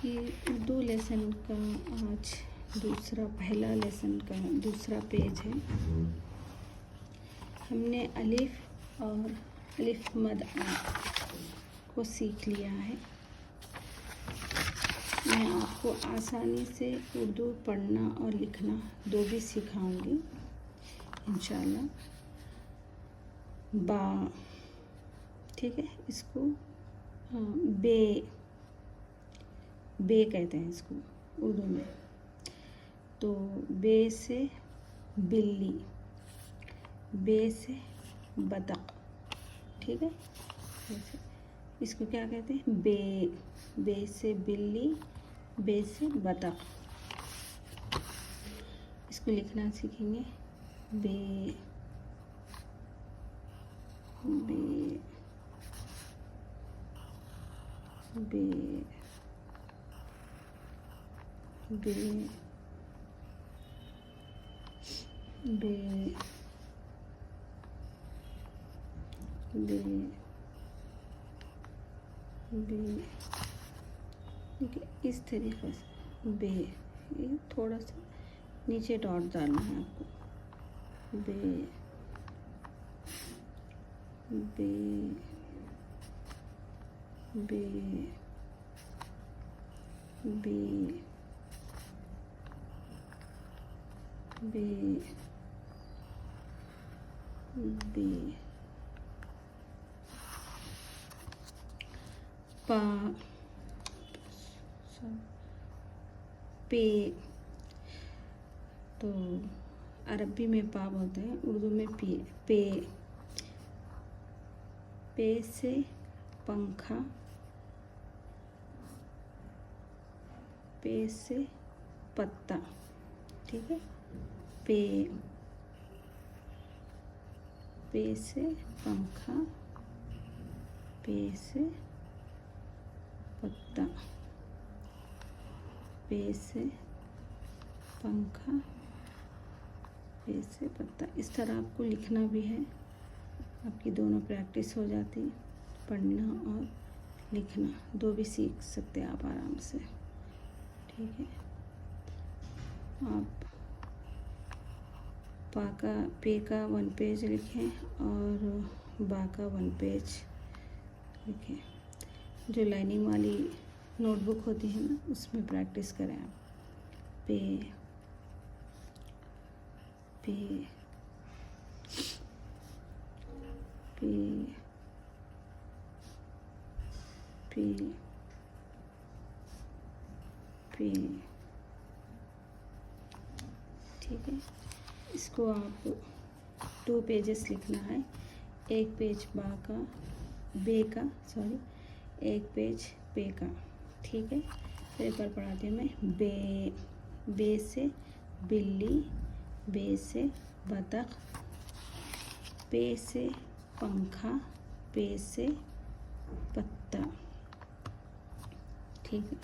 ये उर्दू लेसन का आज पहला लेसन का दूसरा पेज है। हमने अलिफ और अलिफ मद आ को सीख लिया है। मैं आपको आसानी से उर्दू पढ़ना और लिखना दो भी सिखाऊंगी इंशाल्लाह। बा, ठीक है, इसको बे कहते हैं इसको उर्दू में। तो बे से बिल्ली, बे से बतख, ठीक है। जैसे इसको क्या कहते हैं, बे से बिल्ली, बे से बतख। इसको लिखना सीखेंगे, बे बे बे बे बे बे बे, देखिए इस तरीके से बे, ये थोड़ा सा नीचे डॉट डालना है आपको। बे बे बे बे बे बे पा, पे। तो अरबी में पा बोलते हैं, उर्दू में पे। पे से पंखा, पे से पत्ता, ठीक है। पे से पंखा, पे से पत्ता, पे से पंखा, पे से पत्ता। इस तरह आपको लिखना भी है, आपकी दोनों प्रैक्टिस हो जाती, पढ़ना और लिखना दो भी सीख सकते हैं आप आराम से, ठीक है। आप पे का 1 पेज लिखें और बा का 1 पेज लिखें। जो लाइनिंग वाली नोटबुक होती है ना, उसमें प्रैक्टिस करें आप। पे पे पे पे पे, ठीक है। इसको आप 2 पेजेस लिखना है। 1 पेज एक पेज पे का, ठीक है। पेपर पढ़ाती हूँ मैं। बे से बिल्ली, बे से बतख, पे से पंखा, पे से पत्ता, ठीक है।